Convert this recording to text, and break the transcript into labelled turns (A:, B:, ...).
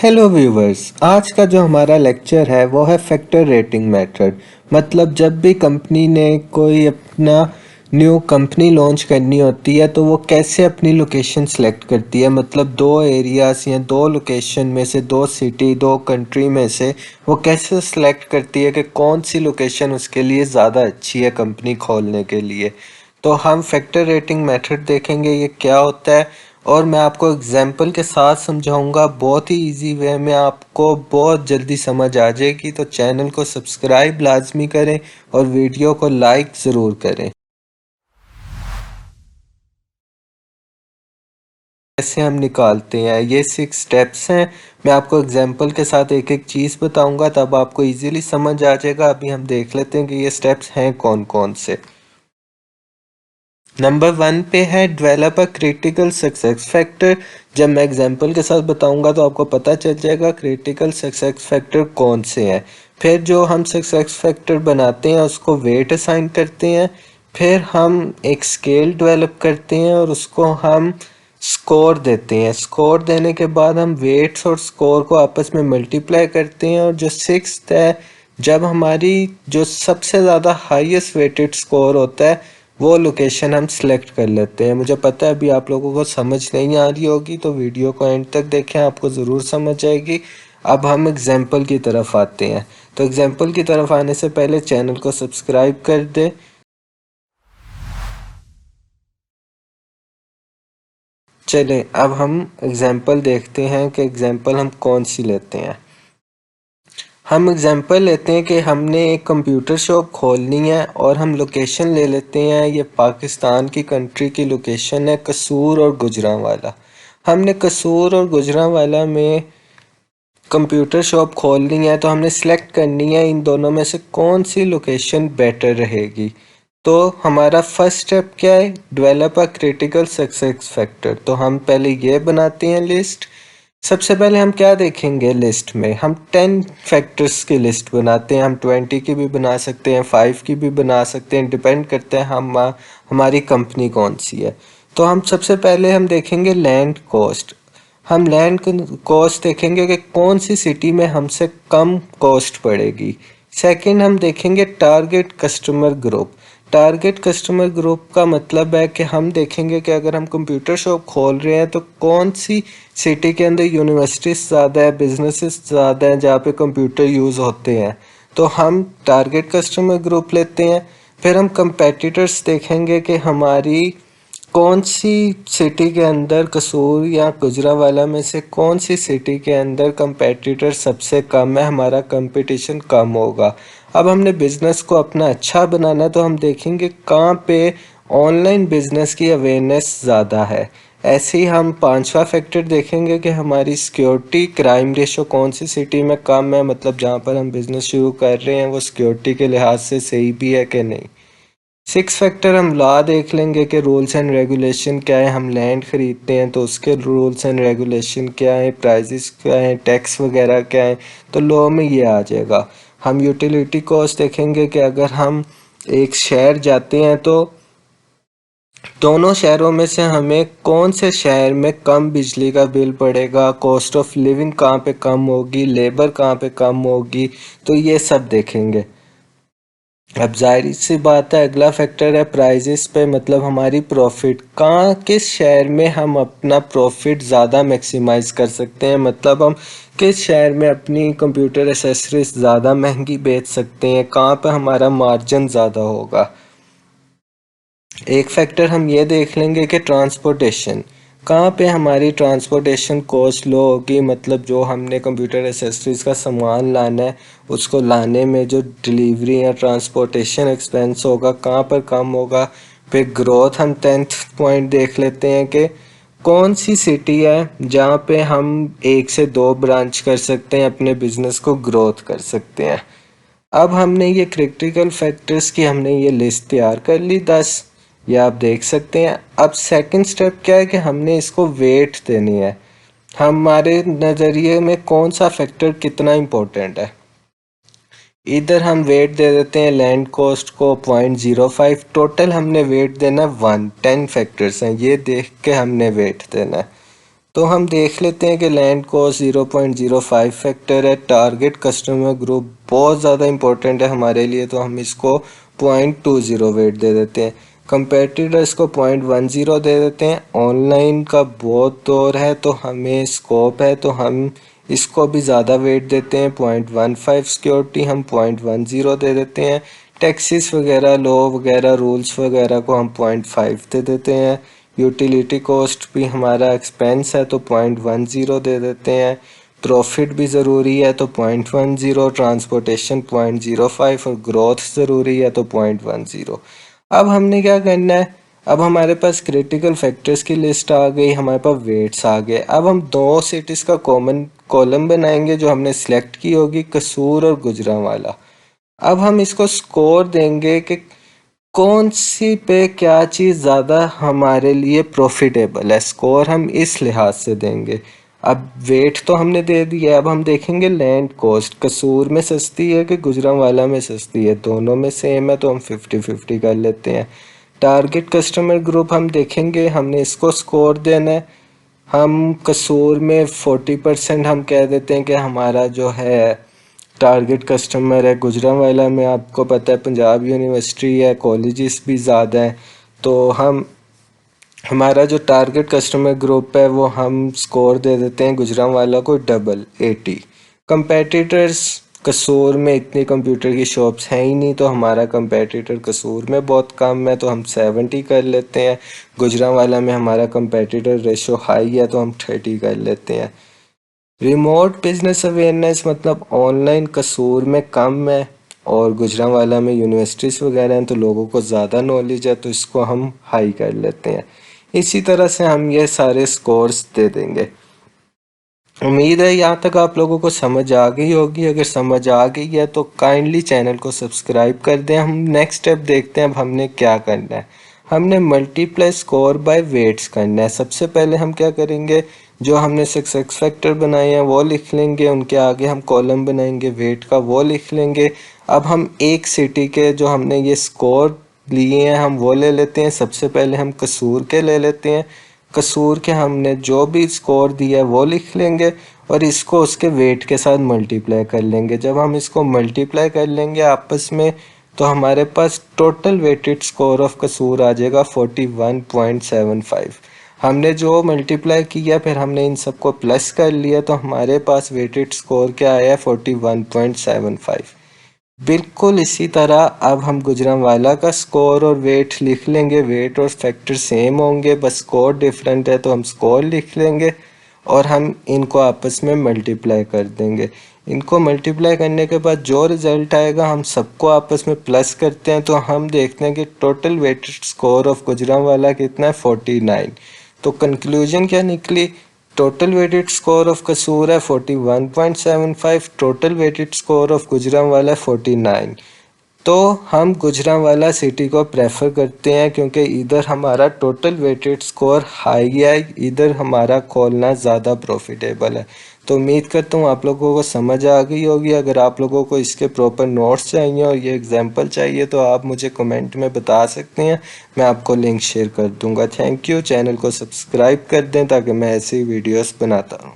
A: Hello viewers, आज का जो हमारा लेक्चर है वो है फैक्टर रेटिंग मेथड। मतलब जब भी कंपनी ने कोई अपना न्यू कंपनी लॉन्च करनी होती है तो वो कैसे अपनी लोकेशन सेलेक्ट करती है। मतलब दो एरियाज या दो लोकेशन में से, दो सिटी, दो कंट्री में से वो कैसे सेलेक्ट करती है कि कौन सी लोकेशन उसके लिए ज़्यादा अच्छी है कंपनी खोलने के लिए। तो हम फैक्टर रेटिंग मेथड देखेंगे ये क्या होता है, और मैं आपको एग्जाम्पल के साथ समझाऊंगा। बहुत ही इजी वे में आपको बहुत जल्दी समझ आ जाएगी। तो चैनल को सब्सक्राइब लाजमी करें और वीडियो को लाइक ज़रूर करें। कैसे हम निकालते हैं, ये 6 स्टेप्स हैं। मैं आपको एग्जाम्पल के साथ एक एक चीज़ बताऊंगा, तब आपको इजीली समझ आ जाएगा। अभी हम देख लेते हैं कि ये स्टेप्स हैं कौन कौन से। नंबर 1 पे है develop a critical success factor. जब मैं एग्जांपल के साथ बताऊंगा तो आपको पता चल जाएगा क्रिटिकल सक्सेस फैक्टर कौन से हैं। फिर जो हम सक्सेस फैक्टर बनाते हैं उसको वेट असाइन करते हैं। फिर हम एक स्केल डेवलप करते हैं और उसको हम स्कोर देते हैं। स्कोर देने के बाद हम वेट्स और स्कोर को आपस में मल्टीप्लाई करते हैं। और जो सिक्स्थ है, जब हमारी जो सबसे ज़्यादा हाईएस्ट वेटेड स्कोर होता है वो लोकेशन हम सिलेक्ट कर लेते हैं। मुझे पता है अभी आप लोगों को समझ नहीं आ रही होगी, तो वीडियो को एंड तक देखें, आपको ज़रूर समझ आएगी। अब हम एग्जाम्पल की तरफ आते हैं। तो एग्जाम्पल की तरफ आने से पहले चैनल को सब्सक्राइब कर दें। चलें, अब हम एग्जाम्पल देखते हैं कि एग्जाम्पल हम कौन सी लेते हैं। हम एग्जांपल लेते हैं कि हमने एक कंप्यूटर शॉप खोलनी है और हम लोकेशन ले लेते हैं। ये पाकिस्तान की कंट्री की लोकेशन है, कसूर और गुजरांवाला। हमने कसूर और गुजरांवाला में कंप्यूटर शॉप खोलनी है, तो हमने सेलेक्ट करनी है इन दोनों में से कौन सी लोकेशन बेटर रहेगी। तो हमारा फर्स्ट स्टेप क्या है, develop a critical success factor. तो हम पहले ये बनाते हैं लिस्ट। सबसे पहले हम क्या देखेंगे लिस्ट में, हम 10 फैक्टर्स की लिस्ट बनाते हैं। हम 20 की भी बना सकते हैं, 5 की भी बना सकते हैं, डिपेंड करते हैं हमारी कंपनी कौन सी है। तो हम सबसे पहले हम देखेंगे लैंड कॉस्ट। हम लैंड कॉस्ट देखेंगे कि कौन सी सिटी में हमसे कम कॉस्ट पड़ेगी। सेकंड हम देखेंगे target customer group. Target customer group का मतलब है कि हम देखेंगे कि अगर हम कंप्यूटर शॉप खोल रहे हैं तो कौन सी सिटी के अंदर यूनिवर्सिटीज़ ज़्यादा है, बिजनेसेस ज़्यादा हैं जहाँ पे कंप्यूटर यूज़ होते हैं। तो हम टारगेट कस्टमर ग्रुप लेते हैं। फिर हम कंपेटिटर्स देखेंगे कि हमारी कौन सी सिटी के अंदर, कसूर या गुजरांवाला में से कौन सी सिटी के अंदर कंपेटिटर सबसे कम है, हमारा कंपटीशन कम होगा। अब हमने बिज़नेस को अपना अच्छा बनाना है तो हम देखेंगे कहाँ पे ऑनलाइन बिज़नेस की अवेयरनेस ज़्यादा है। ऐसे ही हम पांचवा फैक्टर देखेंगे कि हमारी सिक्योरिटी क्राइम रेशो कौन सी सिटी में कम है। मतलब जहाँ पर हम बिज़नेस शुरू कर रहे हैं वो सिक्योरिटी के लिहाज से सही भी है कि नहीं। सिक्स फैक्टर हम लॉ देख लेंगे कि रूल्स एंड रेगुलेशन क्या है। हम लैंड खरीदते हैं तो उसके रूल्स एंड रेगुलेशन क्या है, प्राइजेस क्या है, टैक्स वगैरह क्या है, तो लॉ में ये आ जाएगा। हम यूटिलिटी कॉस्ट देखेंगे कि अगर हम एक शहर जाते हैं तो दोनों शहरों में से हमें कौन से शहर में कम बिजली का बिल पड़ेगा, कॉस्ट ऑफ लिविंग कहाँ पे कम होगी, लेबर कहाँ पे कम होगी, तो ये सब देखेंगे। अब जाहिर सी बात है अगला फैक्टर है प्राइजेस पे। मतलब हमारी प्रॉफिट कहाँ, किस शहर में हम अपना प्रॉफिट ज़्यादा मैक्सिमाइज कर सकते हैं। मतलब हम किस शहर में अपनी कंप्यूटर एसेसरीज ज़्यादा महंगी बेच सकते हैं, कहाँ पर हमारा मार्जिन ज़्यादा होगा। एक फैक्टर हम ये देख लेंगे कि ट्रांसपोर्टेशन, कहाँ पे हमारी ट्रांसपोर्टेशन कॉस्ट लो होगी। मतलब जो हमने कंप्यूटर एसेसरीज का सामान लाना है उसको लाने में जो डिलीवरी या ट्रांसपोर्टेशन एक्सपेंस होगा कहाँ पर कम होगा। फिर ग्रोथ हम 10th पॉइंट देख लेते हैं कि कौन सी सिटी है जहाँ पे हम 1 से 2 ब्रांच कर सकते हैं, अपने बिजनेस को ग्रोथ कर सकते हैं। अब हमने ये क्रिटिकल फैक्टर्स की हमने ये लिस्ट तैयार कर ली 10, ये आप देख सकते हैं। अब सेकंड स्टेप क्या है कि हमने इसको वेट देनी है। हमारे नज़रिए में कौन सा फैक्टर कितना इम्पोर्टेंट है। इधर हम वेट दे देते हैं लैंड कॉस्ट को 0.05, टोटल हमने वेट देना 1, 10 फैक्टर्स हैं, ये देख के हमने वेट देना है। तो हम देख लेते हैं कि लैंड कॉस्ट 0.05 फैक्टर है। टारगेट कस्टमर ग्रुप बहुत ज़्यादा इंपॉर्टेंट है हमारे लिए, तो हम इसको 0.20 वेट दे देते हैं। कंपेटिटर्स को 0.10 दे देते हैं। ऑनलाइन का बहुत दौर है तो हमें स्कोप है, तो हम इसको भी ज़्यादा वेट देते हैं। 0.15 सिक्योरिटी हम 0.10 दे देते हैं। टैक्सेस वगैरह, लॉ वगैरह, रूल्स वगैरह को हम 0.5 दे देते हैं। यूटिलिटी कॉस्ट भी हमारा एक्सपेंस है तो 0.10 दे देते हैं। प्रॉफिट भी ज़रूरी है तो 0.10, ट्रांसपोर्टेशन 0.05 और ग्रोथ ज़रूरी है तो 0.10। अब हमने क्या करना है, अब हमारे पास क्रिटिकल फैक्टर्स की लिस्ट आ गई, हमारे पास वेट्स आ गए। अब हम दो सिटीज़ का कॉमन कॉलम बनाएंगे जो हमने सेलेक्ट की होगी, कसूर और गुजरांवाला। अब हम इसको स्कोर देंगे कि कौन सी पे क्या चीज़ ज़्यादा हमारे लिए प्रॉफिटेबल है। स्कोर हम इस लिहाज से देंगे। अब वेट तो हमने दे दिया, अब हम देखेंगे लैंड कॉस्ट कसूर में सस्ती है कि गुजरांवाला में सस्ती है। दोनों में सेम है तो हम 50-50 कर लेते हैं। टारगेट कस्टमर ग्रुप हम देखेंगे, हमने इसको स्कोर देना है। हम कसूर में 40% हम कह देते हैं कि हमारा जो है टारगेट कस्टमर है। गुजरांवाला में आपको पता है पंजाब यूनिवर्सिटी है, कॉलेजेस भी ज़्यादा हैं, तो हम हमारा जो टारगेट कस्टमर ग्रुप है वो हम स्कोर दे देते हैं गुजरांवाला को 80। कंपेटिटर्स, कसूर में इतनी कंप्यूटर की शॉप्स हैं ही नहीं, तो हमारा कंपेटिटर कसूर में बहुत कम है तो हम 70 कर लेते हैं। गुजरांवाला में हमारा कंपेटिटर रेशो हाई है तो हम 30 कर लेते हैं। रिमोट बिजनेस अवेयरनेस मतलब ऑनलाइन कसूर में कम है और गुजरांवाला में यूनिवर्सिटीज़ वगैरह हैं तो लोगों को ज़्यादा नॉलेज है, तो इसको हम हाई कर लेते हैं। इसी तरह से हम ये सारे स्कोर्स दे देंगे। उम्मीद है यहाँ तक आप लोगों को समझ आ गई होगी। अगर समझ आ गई है तो काइंडली चैनल को सब्सक्राइब कर दें। हम नेक्स्ट स्टेप देखते हैं अब हमने क्या करना है। हमने मल्टीप्लाई स्कोर बाय वेट्स करना है। सबसे पहले हम क्या करेंगे, जो हमने सक्सेस फैक्टर बनाए हैं वो लिख लेंगे, उनके आगे हम कॉलम बनाएंगे वेट का, वो लिख लेंगे। अब हम एक सिटी के जो हमने ये स्कोर लिए हैं हम वो ले लेते हैं। सबसे पहले हम कसूर के ले लेते हैं। कसूर के हमने जो भी स्कोर दिया है वो लिख लेंगे और इसको उसके वेट के साथ मल्टीप्लाई कर लेंगे। जब हम इसको मल्टीप्लाई कर लेंगे आपस में तो हमारे पास टोटल वेटेड स्कोर ऑफ कसूर आ जाएगा 41.75। हमने जो मल्टीप्लाई किया फिर हमने इन सबको प्लस कर लिया तो हमारे पास वेटेड स्कोर क्या आया, 41.75। बिल्कुल इसी तरह अब हम गुजरांवाला का स्कोर और वेट लिख लेंगे। वेट और फैक्टर सेम होंगे, बस स्कोर डिफरेंट है तो हम स्कोर लिख लेंगे और हम इनको आपस में मल्टीप्लाई कर देंगे। इनको मल्टीप्लाई करने के बाद जो रिज़ल्ट आएगा हम सबको आपस में प्लस करते हैं तो हम देखते हैं कि total weighted score of Gujranwala कितना है, 49। तो कंक्लूजन क्या निकली, total weighted score of Kasur है 41.75, total weighted score of Gujranwala 49। तो हम गुजरांवाला सिटी को प्रेफर करते हैं क्योंकि इधर हमारा टोटल वेटेड स्कोर हाई है, इधर हमारा खोलना ज़्यादा प्रॉफिटेबल है। तो उम्मीद करता हूँ आप लोगों को समझ आ गई होगी। अगर आप लोगों को इसके प्रॉपर नोट्स चाहिए और ये एग्जांपल चाहिए तो आप मुझे कमेंट में बता सकते हैं, मैं आपको लिंक शेयर कर दूंगा। Thank you. चैनल को सब्सक्राइब कर दें ताकि मैं ऐसी वीडियोस बनाता रहूँ।